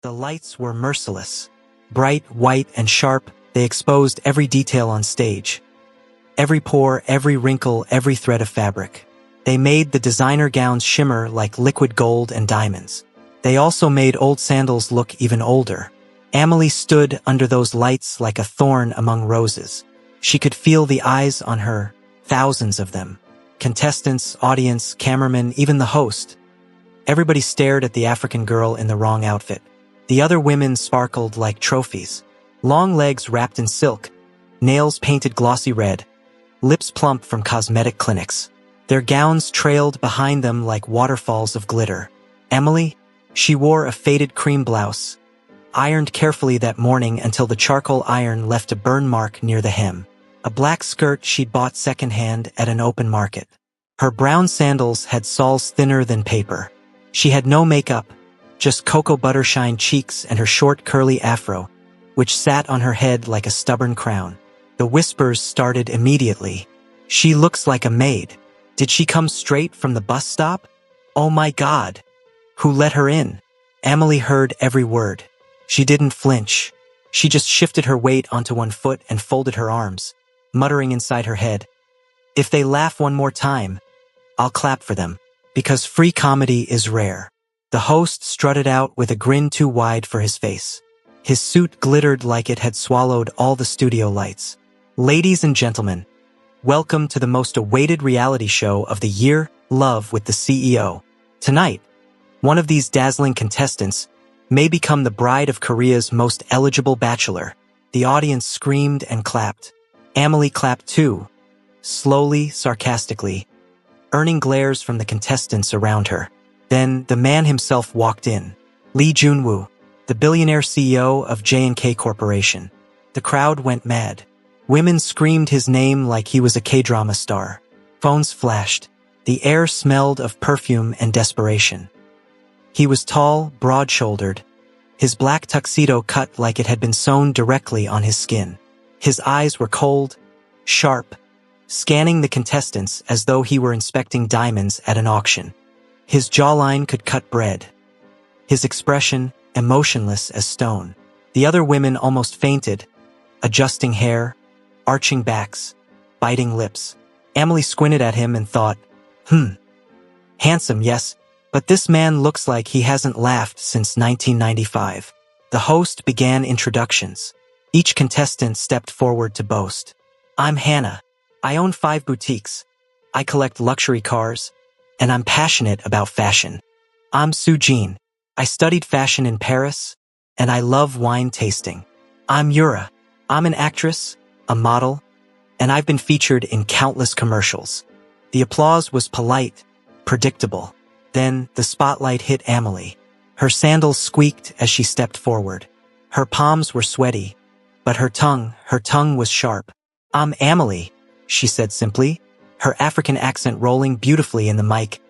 The lights were merciless. Bright, white, and sharp, they exposed every detail on stage. Every pore, every wrinkle, every thread of fabric. They made the designer gowns shimmer like liquid gold and diamonds. They also made old sandals look even older. Amelie stood under those lights like a thorn among roses. She could feel the eyes on her, thousands of them. Contestants, audience, cameramen, even the host. Everybody stared at the African girl in the wrong outfit. The other women sparkled like trophies. Long legs wrapped in silk, nails painted glossy red, lips plump from cosmetic clinics. Their gowns trailed behind them like waterfalls of glitter. Amelie? She wore a faded cream blouse, ironed carefully that morning until the charcoal iron left a burn mark near the hem. A black skirt she'd bought secondhand at an open market. Her brown sandals had soles thinner than paper. She had no makeup, just cocoa butter shine cheeks and her short curly afro, which sat on her head like a stubborn crown. The whispers started immediately. She looks like a maid. Did she come straight from the bus stop? Oh my God! Who let her in? Amelie heard every word. She didn't flinch. She just shifted her weight onto one foot and folded her arms, muttering inside her head, "If they laugh one more time, I'll clap for them." Because free comedy is rare. The host strutted out with a grin too wide for his face. His suit glittered like it had swallowed all the studio lights. Ladies and gentlemen, welcome to the most awaited reality show of the year, Love with the CEO. Tonight, one of these dazzling contestants may become the bride of Korea's most eligible bachelor. The audience screamed and clapped. Amelie clapped too, slowly, sarcastically, earning glares from the contestants around her. Then the man himself walked in. Lee Junwoo, the billionaire CEO of J&K Corporation. The crowd went mad. Women screamed his name like he was a K-drama star. Phones flashed. The air smelled of perfume and desperation. He was tall, broad-shouldered, his black tuxedo cut like it had been sewn directly on his skin. His eyes were cold, sharp, scanning the contestants as though he were inspecting diamonds at an auction. His jawline could cut bread. His expression, emotionless as stone. The other women almost fainted, adjusting hair, arching backs, biting lips. Amelie squinted at him and thought, handsome, yes, but this man looks like he hasn't laughed since 1995. The host began introductions. Each contestant stepped forward to boast. I'm Hannah. I own 5 boutiques. I collect luxury cars, and I'm passionate about fashion. I'm Sujin. I studied fashion in Paris, and I love wine tasting. I'm Yura. I'm an actress, a model, and I've been featured in countless commercials. The applause was polite, predictable. Then the spotlight hit Amelie. Her sandals squeaked as she stepped forward. Her palms were sweaty, but her tongue was sharp. I'm Amelie, she said simply, her African accent rolling beautifully in the mic.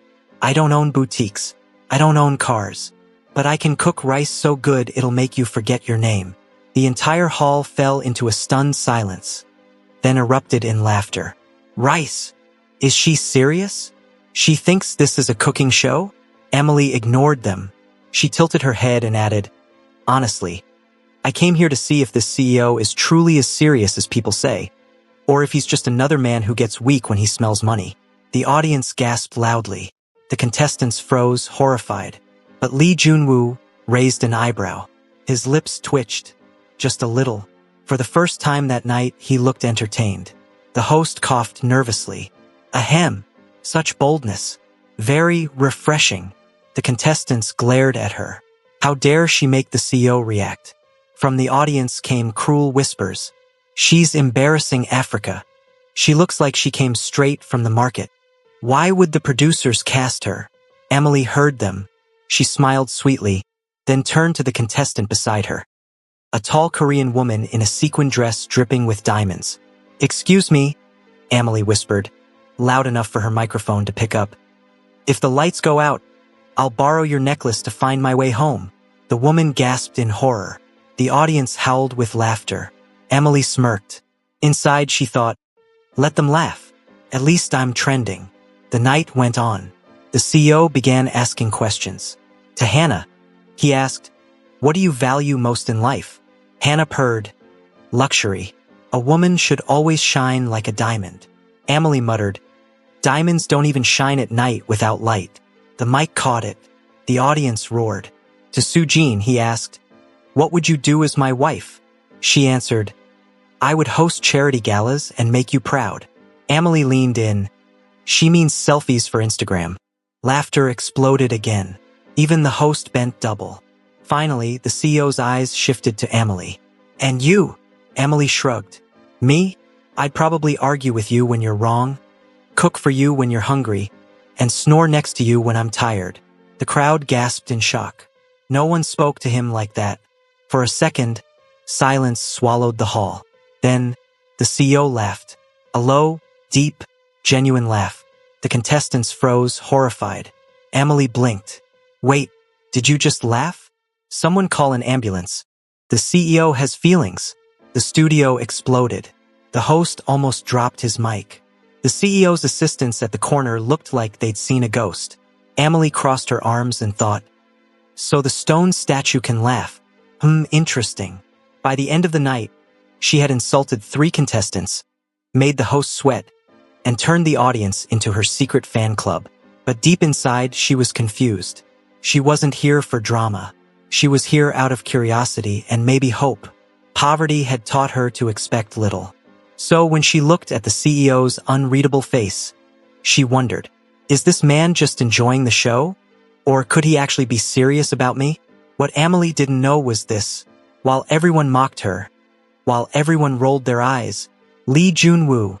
I don't own boutiques. I don't own cars. But I can cook rice so good it'll make you forget your name. The entire hall fell into a stunned silence, then erupted in laughter. Rice? Is she serious? She thinks this is a cooking show? Amelie ignored them. She tilted her head and added, honestly, I came here to see if this CEO is truly as serious as people say, or if he's just another man who gets weak when he smells money. The audience gasped loudly. The contestants froze, horrified. But Lee Junwoo raised an eyebrow. His lips twitched, just a little. For the first time that night, he looked entertained. The host coughed nervously. Ahem, such boldness. Very refreshing. The contestants glared at her. How dare she make the CEO react? From the audience came cruel whispers. She's embarrassing Africa. She looks like she came straight from the market. Why would the producers cast her? Amelie heard them. She smiled sweetly, then turned to the contestant beside her. A tall Korean woman in a sequin dress dripping with diamonds. Excuse me, Amelie whispered, loud enough for her microphone to pick up. If the lights go out, I'll borrow your necklace to find my way home. The woman gasped in horror. The audience howled with laughter. Amelie smirked. Inside, she thought, let them laugh. At least I'm trending. The night went on. The CEO began asking questions. To Hannah, he asked, What do you value most in life? Hannah purred. Luxury. A woman should always shine like a diamond. Emily muttered. Diamonds don't even shine at night without light. The mic caught it. The audience roared. To Sujin, he asked, What would you do as my wife? She answered, I would host charity galas and make you proud. Emily leaned in. She means selfies for Instagram. Laughter exploded again. Even the host bent double. Finally, the CEO's eyes shifted to Emily. And you? Emily shrugged. Me? I'd probably argue with you when you're wrong, cook for you when you're hungry, and snore next to you when I'm tired. The crowd gasped in shock. No one spoke to him like that. For a second, silence swallowed the hall. Then, the CEO laughed. A low, deep, genuine laugh. The contestants froze, horrified. Emily blinked. Wait, did you just laugh? Someone call an ambulance. The CEO has feelings. The studio exploded. The host almost dropped his mic. The CEO's assistants at the corner looked like they'd seen a ghost. Emily crossed her arms and thought, So the stone statue can laugh. Interesting. By the end of the night, she had insulted 3 contestants, made the host sweat, and turned the audience into her secret fan club. But deep inside, she was confused. She wasn't here for drama. She was here out of curiosity and maybe hope. Poverty had taught her to expect little. So when she looked at the CEO's unreadable face, she wondered, is this man just enjoying the show? Or could he actually be serious about me? What Emily didn't know was this. While everyone mocked her, while everyone rolled their eyes, Lee Junwoo,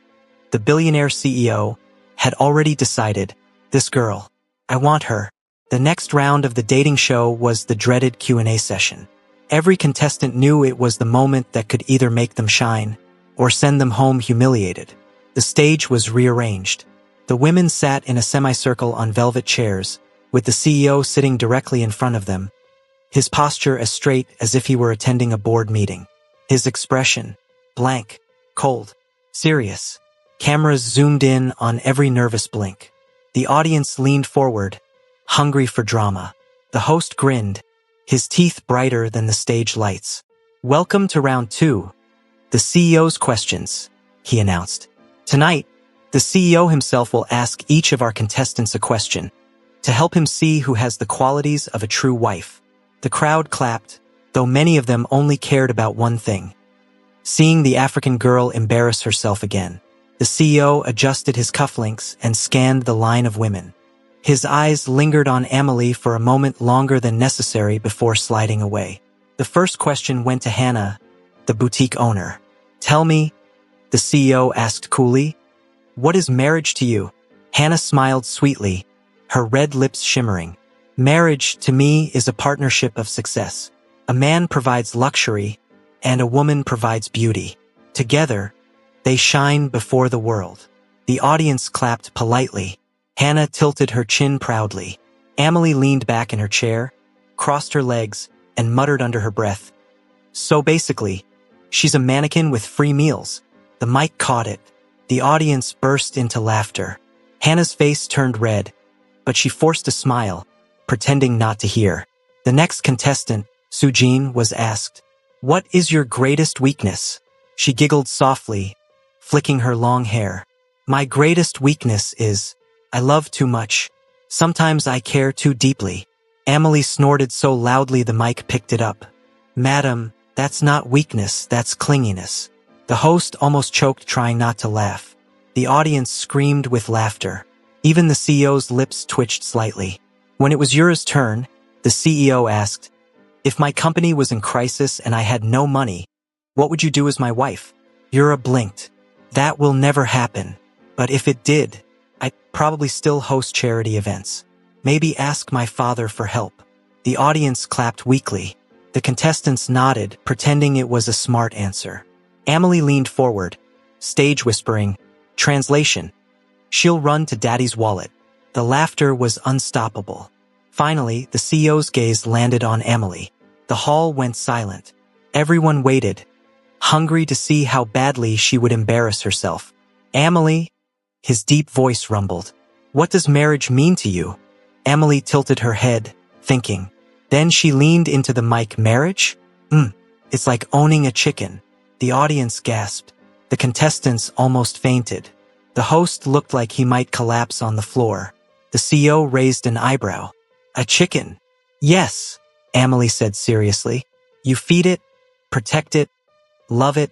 the billionaire CEO, had already decided, this girl, I want her. The next round of the dating show was the dreaded Q&A session. Every contestant knew it was the moment that could either make them shine or send them home humiliated. The stage was rearranged. The women sat in a semicircle on velvet chairs, with the CEO sitting directly in front of them, his posture as straight as if he were attending a board meeting. His expression, blank, cold, serious. Cameras zoomed in on every nervous blink. The audience leaned forward, hungry for drama. The host grinned, his teeth brighter than the stage lights. Welcome to round 2. The CEO's questions, he announced. Tonight, the CEO himself will ask each of our contestants a question to help him see who has the qualities of a true wife. The crowd clapped, though many of them only cared about one thing: seeing the African girl embarrass herself again. The CEO adjusted his cufflinks and scanned the line of women. His eyes lingered on Emily for a moment longer than necessary before sliding away. The first question went to Hannah, the boutique owner. Tell me, the CEO asked coolly, what is marriage to you? Hannah smiled sweetly, her red lips shimmering. Marriage, to me, is a partnership of success. A man provides luxury, and a woman provides beauty. Together, they shine before the world. The audience clapped politely. Hannah tilted her chin proudly. Emily leaned back in her chair, crossed her legs, and muttered under her breath, So basically, she's a mannequin with free meals. The mic caught it. The audience burst into laughter. Hannah's face turned red, but she forced a smile, pretending not to hear. The next contestant, Sujin, was asked, What is your greatest weakness? She giggled softly, flicking her long hair. My greatest weakness is, I love too much. Sometimes I care too deeply. Emily snorted so loudly the mic picked it up. Madam, that's not weakness, that's clinginess. The host almost choked trying not to laugh. The audience screamed with laughter. Even the CEO's lips twitched slightly. When it was Yura's turn, the CEO asked, If my company was in crisis and I had no money, what would you do as my wife? Yura blinked. That will never happen. But if it did, I'd probably still host charity events. Maybe ask my father for help. The audience clapped weakly. The contestants nodded, pretending it was a smart answer. Emily leaned forward, stage whispering, Translation. She'll run to Daddy's wallet. The laughter was unstoppable. Finally, the CEO's gaze landed on Emily. The hall went silent. Everyone waited, hungry to see how badly she would embarrass herself. Emily, his deep voice rumbled. What does marriage mean to you? Emily tilted her head, thinking. Then she leaned into the mic. Marriage? It's like owning a chicken. The audience gasped. The contestants almost fainted. The host looked like he might collapse on the floor. The CEO raised an eyebrow. A chicken? Yes, Amelie said seriously. You feed it, protect it, love it,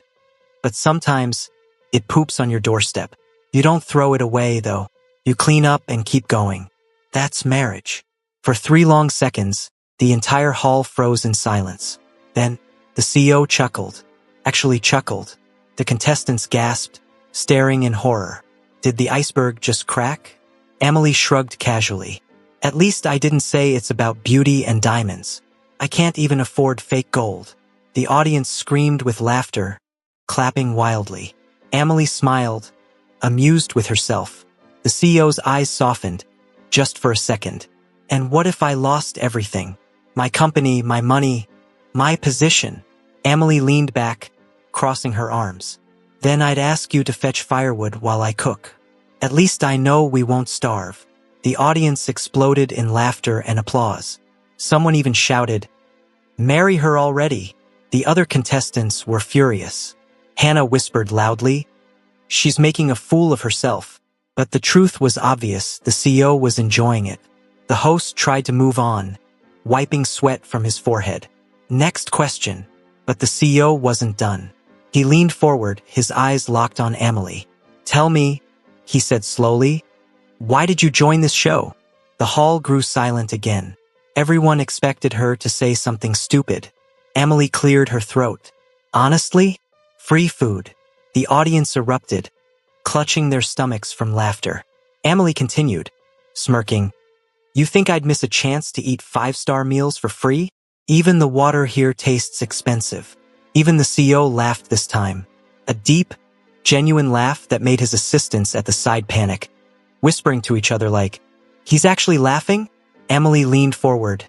but sometimes it poops on your doorstep. You don't throw it away, though. You clean up and keep going. That's marriage. For 3 long seconds, the entire hall froze in silence. Then, the CEO chuckled. Actually chuckled. The contestants gasped, staring in horror. Did the iceberg just crack? Amelie shrugged casually. At least I didn't say it's about beauty and diamonds. I can't even afford fake gold. The audience screamed with laughter, clapping wildly. Amelie smiled, amused with herself. The CEO's eyes softened, just for a second. And what if I lost everything? My company, my money, my position. Amelie leaned back, crossing her arms. Then I'd ask you to fetch firewood while I cook. At least I know we won't starve. The audience exploded in laughter and applause. Someone even shouted, "Marry her already." The other contestants were furious. Hannah whispered loudly, "She's making a fool of herself." But the truth was obvious. The CEO was enjoying it. The host tried to move on, wiping sweat from his forehead. Next question. But the CEO wasn't done. He leaned forward, his eyes locked on Amelie. "Tell me," he said slowly, "why did you join this show?" The hall grew silent again. Everyone expected her to say something stupid. Amelie cleared her throat. "Honestly? Free food." The audience erupted, clutching their stomachs from laughter. Amelie continued, smirking, "You think I'd miss a chance to eat 5-star meals for free? Even the water here tastes expensive." Even the CEO laughed this time. A deep, genuine laugh that made his assistants at the side panic, whispering to each other like, "He's actually laughing?" Amelie leaned forward,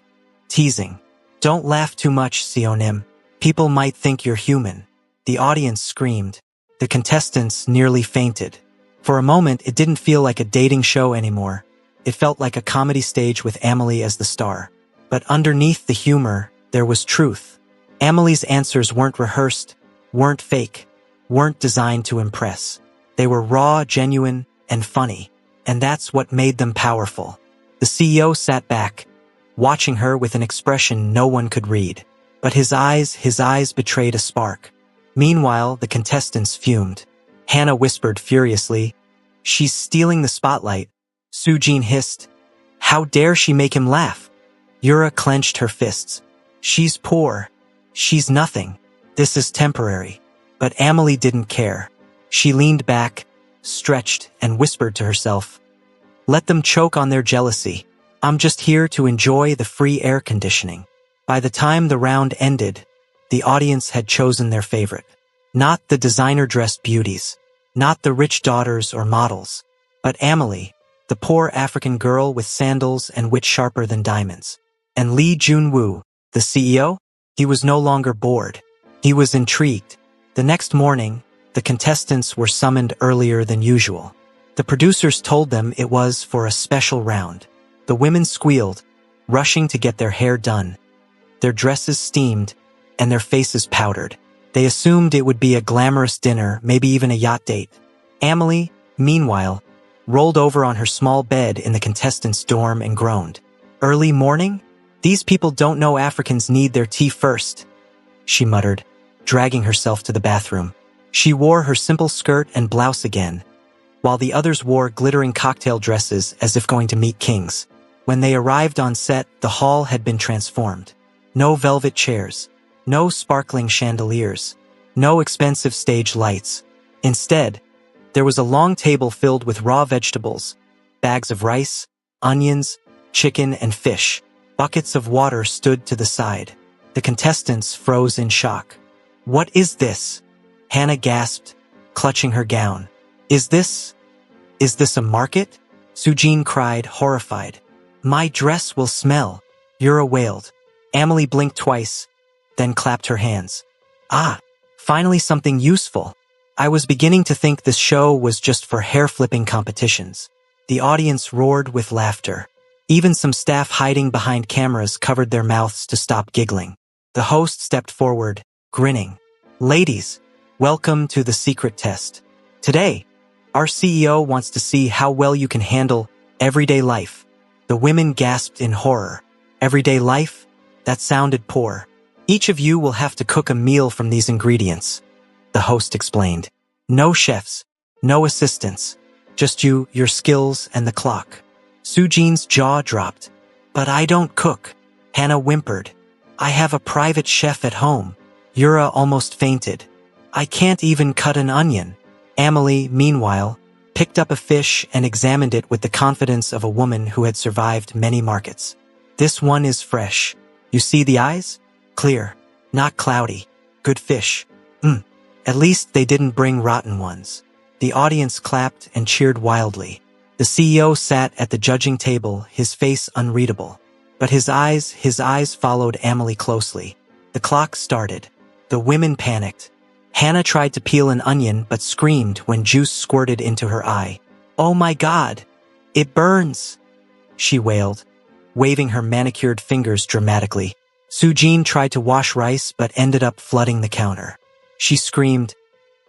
teasing, "Don't laugh too much, Sionim. People might think you're human." The audience screamed. The contestants nearly fainted. For a moment, it didn't feel like a dating show anymore. It felt like a comedy stage with Amelie as the star. But underneath the humor, there was truth. Amelie's answers weren't rehearsed, weren't fake, weren't designed to impress. They were raw, genuine, and funny. And that's what made them powerful. The CEO sat back, watching her with an expression no one could read. But his eyes betrayed a spark. Meanwhile, the contestants fumed. Hannah whispered furiously, "She's stealing the spotlight." Sujin hissed, "How dare she make him laugh?" Yura clenched her fists. "She's poor. She's nothing. This is temporary." But Amelie didn't care. She leaned back, stretched, and whispered to herself, "Let them choke on their jealousy. I'm just here to enjoy the free air conditioning." By the time the round ended, the audience had chosen their favorite. Not the designer-dressed beauties, not the rich daughters or models, but Amelie, the poor African girl with sandals and wit sharper than diamonds. And Lee Jun-woo, the CEO? He was no longer bored. He was intrigued. The next morning, the contestants were summoned earlier than usual. The producers told them it was for a special round. The women squealed, rushing to get their hair done. Their dresses steamed, and their faces powdered. They assumed it would be a glamorous dinner, maybe even a yacht date. Amelie, meanwhile, rolled over on her small bed in the contestants' dorm and groaned. "Early morning? These people don't know Africans need their tea first," she muttered, dragging herself to the bathroom. She wore her simple skirt and blouse again, while the others wore glittering cocktail dresses as if going to meet kings. When they arrived on set, the hall had been transformed. No velvet chairs, no sparkling chandeliers, no expensive stage lights. Instead, there was a long table filled with raw vegetables, bags of rice, onions, chicken, and fish. Buckets of water stood to the side. The contestants froze in shock. "What is this?" Hannah gasped, clutching her gown. Is this a market?" Sujin cried, horrified. "My dress will smell," Yura wailed. Amelie blinked twice, then clapped her hands. "Ah, finally something useful. I was beginning to think this show was just for hair-flipping competitions." The audience roared with laughter. Even some staff hiding behind cameras covered their mouths to stop giggling. The host stepped forward, grinning. Ladies, welcome to the secret test. Today, our CEO wants to see how well you can handle everyday life. The women gasped in horror. Everyday life? That sounded poor. Each of you will have to cook a meal from these ingredients, the host explained. No chefs, no assistants, just you, your skills, and the clock. Sujin's jaw dropped. But I don't cook, Hannah whimpered. I have a private chef at home. Yura almost fainted. I can't even cut an onion. Amelie, meanwhile, picked up a fish and examined it with the confidence of a woman who had survived many markets. This one is fresh. You see the eyes? Clear, not cloudy. Good fish. At least they didn't bring rotten ones. The audience clapped and cheered wildly. The CEO sat at the judging table, his face unreadable. But his eyes followed Amelie closely. The clock started. The women panicked. Hannah tried to peel an onion but screamed when juice squirted into her eye. Oh my God! It burns! She wailed, waving her manicured fingers dramatically. Sujin tried to wash rice but ended up flooding the counter. She screamed,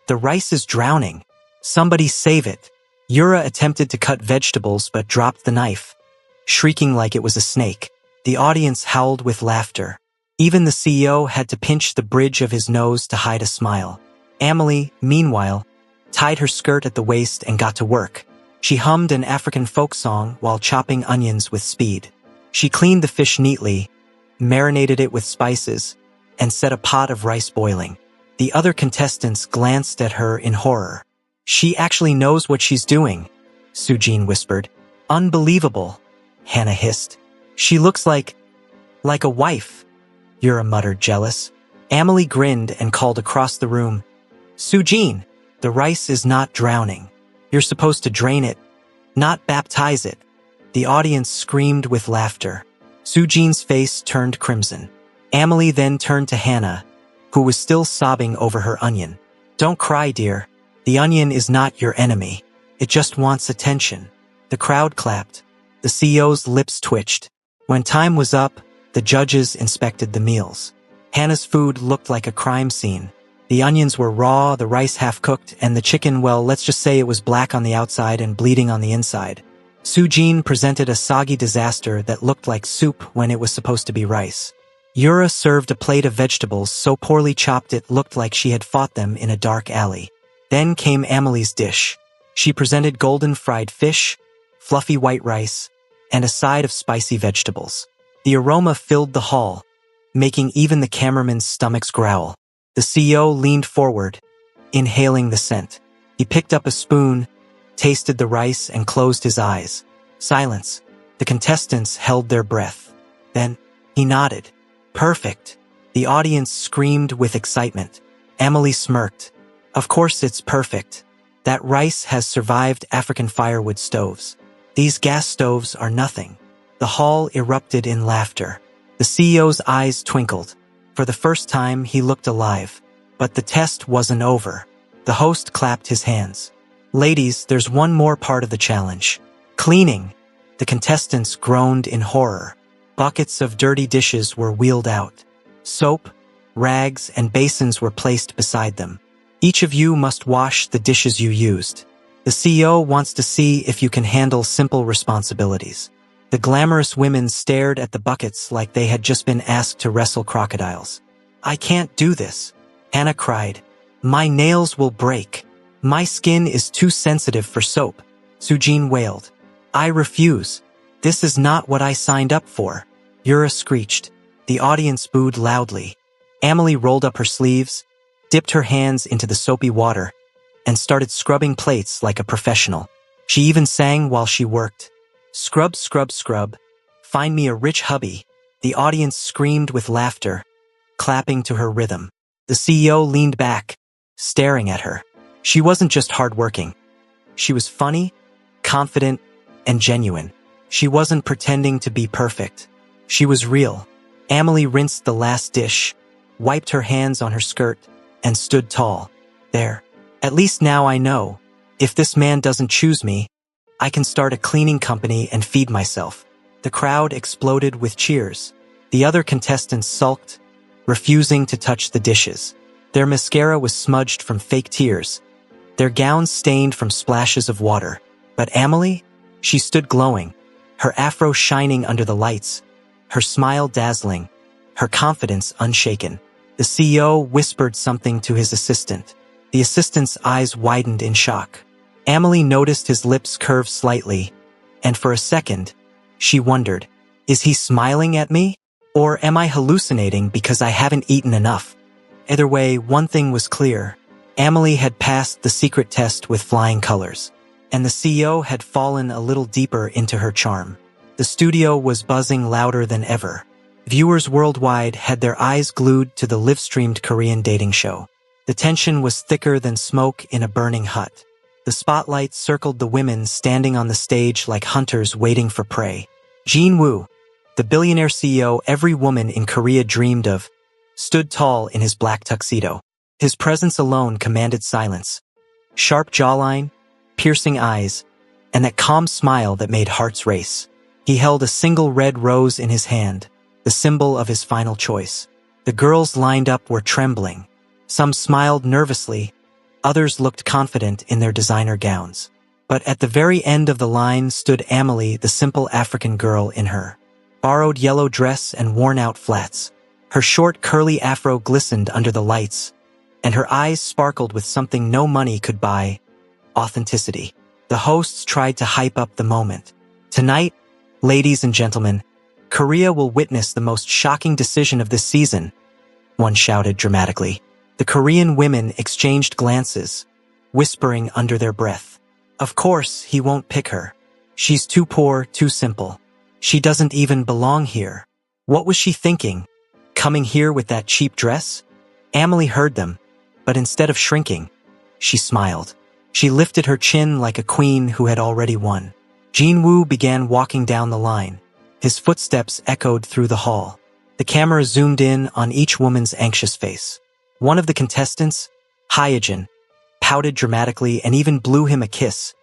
"The rice is drowning! Somebody save it!" Yura attempted to cut vegetables but dropped the knife, shrieking like it was a snake. The audience howled with laughter. Even the CEO had to pinch the bridge of his nose to hide a smile. Amelie, meanwhile, tied her skirt at the waist and got to work. She hummed an African folk song while chopping onions with speed. She cleaned the fish neatly, marinated it with spices, and set a pot of rice boiling. The other contestants glanced at her in horror. She actually knows what she's doing, Sujin whispered. Unbelievable, Hannah hissed. She looks like a wife, Yura muttered, jealous. Amelie grinned and called across the room. Sujin, the rice is not drowning. You're supposed to drain it, not baptize it. The audience screamed with laughter. Sujin's face turned crimson. Amelie then turned to Hannah, who was still sobbing over her onion. Don't cry, dear. The onion is not your enemy. It just wants attention. The crowd clapped. The CEO's lips twitched. When time was up, the judges inspected the meals. Hannah's food looked like a crime scene. The onions were raw, the rice half-cooked, and the chicken, well, let's just say it was black on the outside and bleeding on the inside. Sujin presented a soggy disaster that looked like soup when it was supposed to be rice. Yura served a plate of vegetables so poorly chopped it looked like she had fought them in a dark alley. Then came Amelie's dish. She presented golden fried fish, fluffy white rice, and a side of spicy vegetables. The aroma filled the hall, making even the cameraman's stomachs growl. The CEO leaned forward, inhaling the scent. He picked up a spoon, tasted the rice, and closed his eyes. Silence. The contestants held their breath. Then, he nodded. Perfect. The audience screamed with excitement. Amelie smirked. Of course it's perfect. That rice has survived African firewood stoves. These gas stoves are nothing. The hall erupted in laughter. The CEO's eyes twinkled. For the first time, he looked alive. But the test wasn't over. The host clapped his hands. Ladies, there's one more part of the challenge. Cleaning. The contestants groaned in horror. Buckets of dirty dishes were wheeled out. Soap, rags, and basins were placed beside them. Each of you must wash the dishes you used. The CEO wants to see if you can handle simple responsibilities. The glamorous women stared at the buckets like they had just been asked to wrestle crocodiles. I can't do this, Hannah cried. My nails will break. My skin is too sensitive for soap, Sujin wailed. I refuse. This is not what I signed up for. Yura screeched. The audience booed loudly. Amelie rolled up her sleeves, dipped her hands into the soapy water, and started scrubbing plates like a professional. She even sang while she worked. Scrub, scrub, scrub. Find me a rich hubby. The audience screamed with laughter, clapping to her rhythm. The CEO leaned back, staring at her. She wasn't just hardworking. She was funny, confident, and genuine. She wasn't pretending to be perfect. She was real. Amelie rinsed the last dish, wiped her hands on her skirt, and stood tall. There. At least now I know. If this man doesn't choose me, I can start a cleaning company and feed myself. The crowd exploded with cheers. The other contestants sulked, refusing to touch the dishes. Their mascara was smudged from fake tears, their gowns stained from splashes of water. But Amelie? She stood glowing, her afro shining under the lights, her smile dazzling, her confidence unshaken. The CEO whispered something to his assistant. The assistant's eyes widened in shock. Amelie noticed his lips curve slightly, and for a second, she wondered, is he smiling at me? Or am I hallucinating because I haven't eaten enough? Either way, one thing was clear. Amelie had passed the secret test with flying colors, and the CEO had fallen a little deeper into her charm. The studio was buzzing louder than ever. Viewers worldwide had their eyes glued to the live-streamed Korean dating show. The tension was thicker than smoke in a burning hut. The spotlight circled the women standing on the stage like hunters waiting for prey. Jin-woo, the billionaire CEO every woman in Korea dreamed of, stood tall in his black tuxedo. His presence alone commanded silence. Sharp jawline, piercing eyes, and that calm smile that made hearts race. He held a single red rose in his hand, the symbol of his final choice. The girls lined up were trembling. Some smiled nervously, others looked confident in their designer gowns. But at the very end of the line stood Amelie, the simple African girl in her borrowed yellow dress and worn-out flats. Her short, curly afro glistened under the lights, and her eyes sparkled with something no money could buy: authenticity. The hosts tried to hype up the moment. Tonight, ladies and gentlemen, Korea will witness the most shocking decision of this season, one shouted dramatically. The Korean women exchanged glances, whispering under their breath. Of course, he won't pick her. She's too poor, too simple. She doesn't even belong here. What was she thinking? Coming here with that cheap dress? Amelie heard them, but instead of shrinking, she smiled. She lifted her chin like a queen who had already won. Jin-woo began walking down the line. His footsteps echoed through the hall. The camera zoomed in on each woman's anxious face. One of the contestants, Hyejin, pouted dramatically and even blew him a kiss,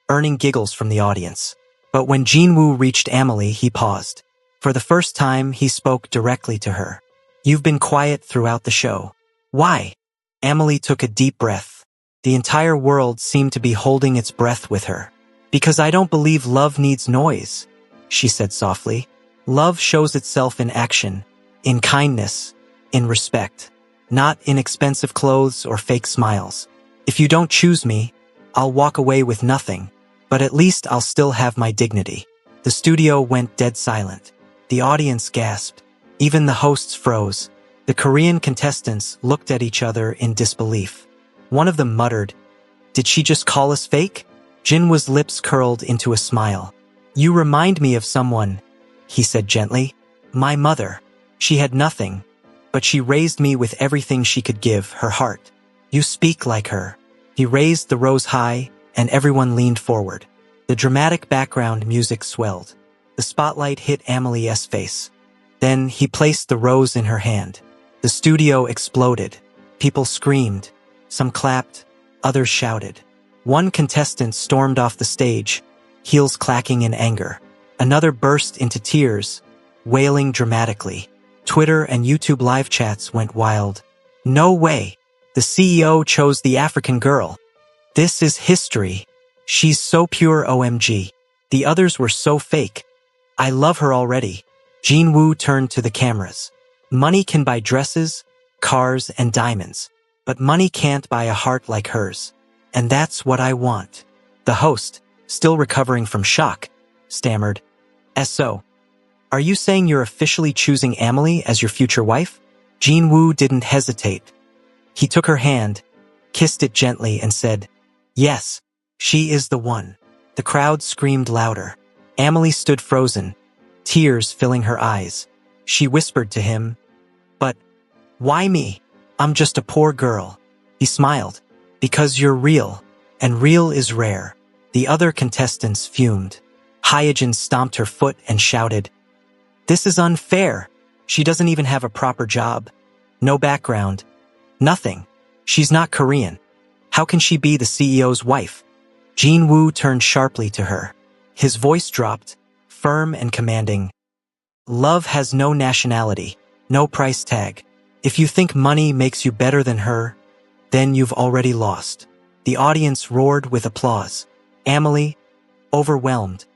earning giggles from the audience. But when Jin-woo reached Amelie, he paused. For the first time, he spoke directly to her. You've been quiet throughout the show. Why? Amelie took a deep breath. The entire world seemed to be holding its breath with her. Because I don't believe love needs noise, she said softly. Love shows itself in action, in kindness, in respect, not in expensive clothes or fake smiles. If you don't choose me, I'll walk away with nothing, but at least I'll still have my dignity. The studio went dead silent. The audience gasped. Even the hosts froze. The Korean contestants looked at each other in disbelief. One of them muttered, "Did she just call us fake?" Jinwoo's lips curled into a smile. "You remind me of someone," he said gently. "My mother. She had nothing, but she raised me with everything she could give, her heart. You speak like her." He raised the rose high, and everyone leaned forward. The dramatic background music swelled. The spotlight hit Amelie's face. Then he placed the rose in her hand. The studio exploded. People screamed. Some clapped, others shouted. One contestant stormed off the stage, heels clacking in anger. Another burst into tears, wailing dramatically. Twitter and YouTube live chats went wild. "No way! The CEO chose the African girl. This is history. She's so pure, OMG. The others were so fake. I love her already." Jin-woo turned to the cameras. Money can buy dresses, cars, and diamonds, but money can't buy a heart like hers. And that's what I want. The host, still recovering from shock, stammered, "So, are you saying you're officially choosing Amelie as your future wife?" Jin-woo didn't hesitate. He took her hand, kissed it gently, and said, "Yes, she is the one." The crowd screamed louder. Amelie stood frozen, tears filling her eyes. She whispered to him, "But why me? I'm just a poor girl." He smiled. "Because you're real, and real is rare." The other contestants fumed. Hyejin stomped her foot and shouted, "This is unfair. She doesn't even have a proper job. No background. Nothing. She's not Korean. How can she be the CEO's wife?" Jin-woo turned sharply to her. His voice dropped, firm and commanding. Love has no nationality, no price tag. If you think money makes you better than her, then you've already lost. The audience roared with applause. Amelie, overwhelmed,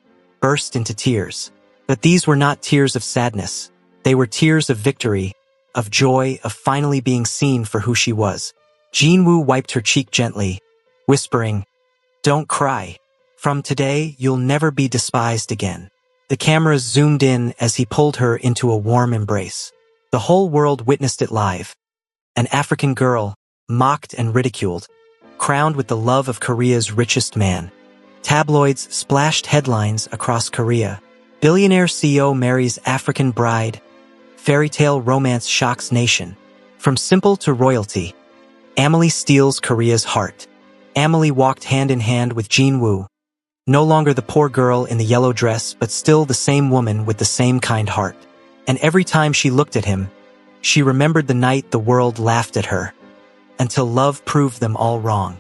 burst into tears. But these were not tears of sadness. They were tears of victory, of joy, of finally being seen for who she was. Jinwoo wiped her cheek gently, whispering, "Don't cry. From today, you'll never be despised again." The cameras zoomed in as he pulled her into a warm embrace. The whole world witnessed it live. An African girl, mocked and ridiculed, crowned with the love of Korea's richest man. Tabloids splashed headlines across Korea. Billionaire CEO marries African bride. Fairy tale romance shocks nation. From simple to royalty, Amelie steals Korea's heart. Amelie walked hand in hand with Jinwoo, no longer the poor girl in the yellow dress, but still the same woman with the same kind heart. And every time she looked at him, she remembered the night the world laughed at her, until love proved them all wrong.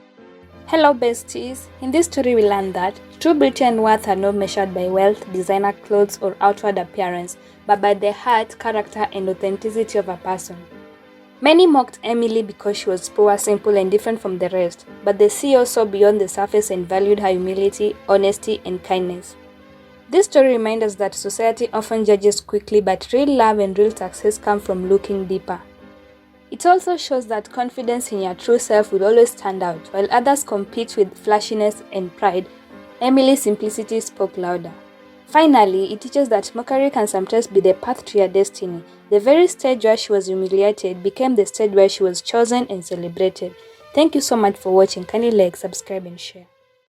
Hello besties, in this story we learned that true beauty and worth are not measured by wealth, designer clothes or outward appearance, but by the heart, character and authenticity of a person. Many mocked Emily because she was poor, simple and different from the rest, but the CEO saw beyond the surface and valued her humility, honesty and kindness. This story reminds us that society often judges quickly, but real love and real success come from looking deeper. It also shows that confidence in your true self will always stand out. While others compete with flashiness and pride, Emily's simplicity spoke louder. Finally, it teaches that mockery can sometimes be the path to your destiny. The very stage where she was humiliated became the stage where she was chosen and celebrated. Thank you so much for watching. Kindly like, subscribe and share.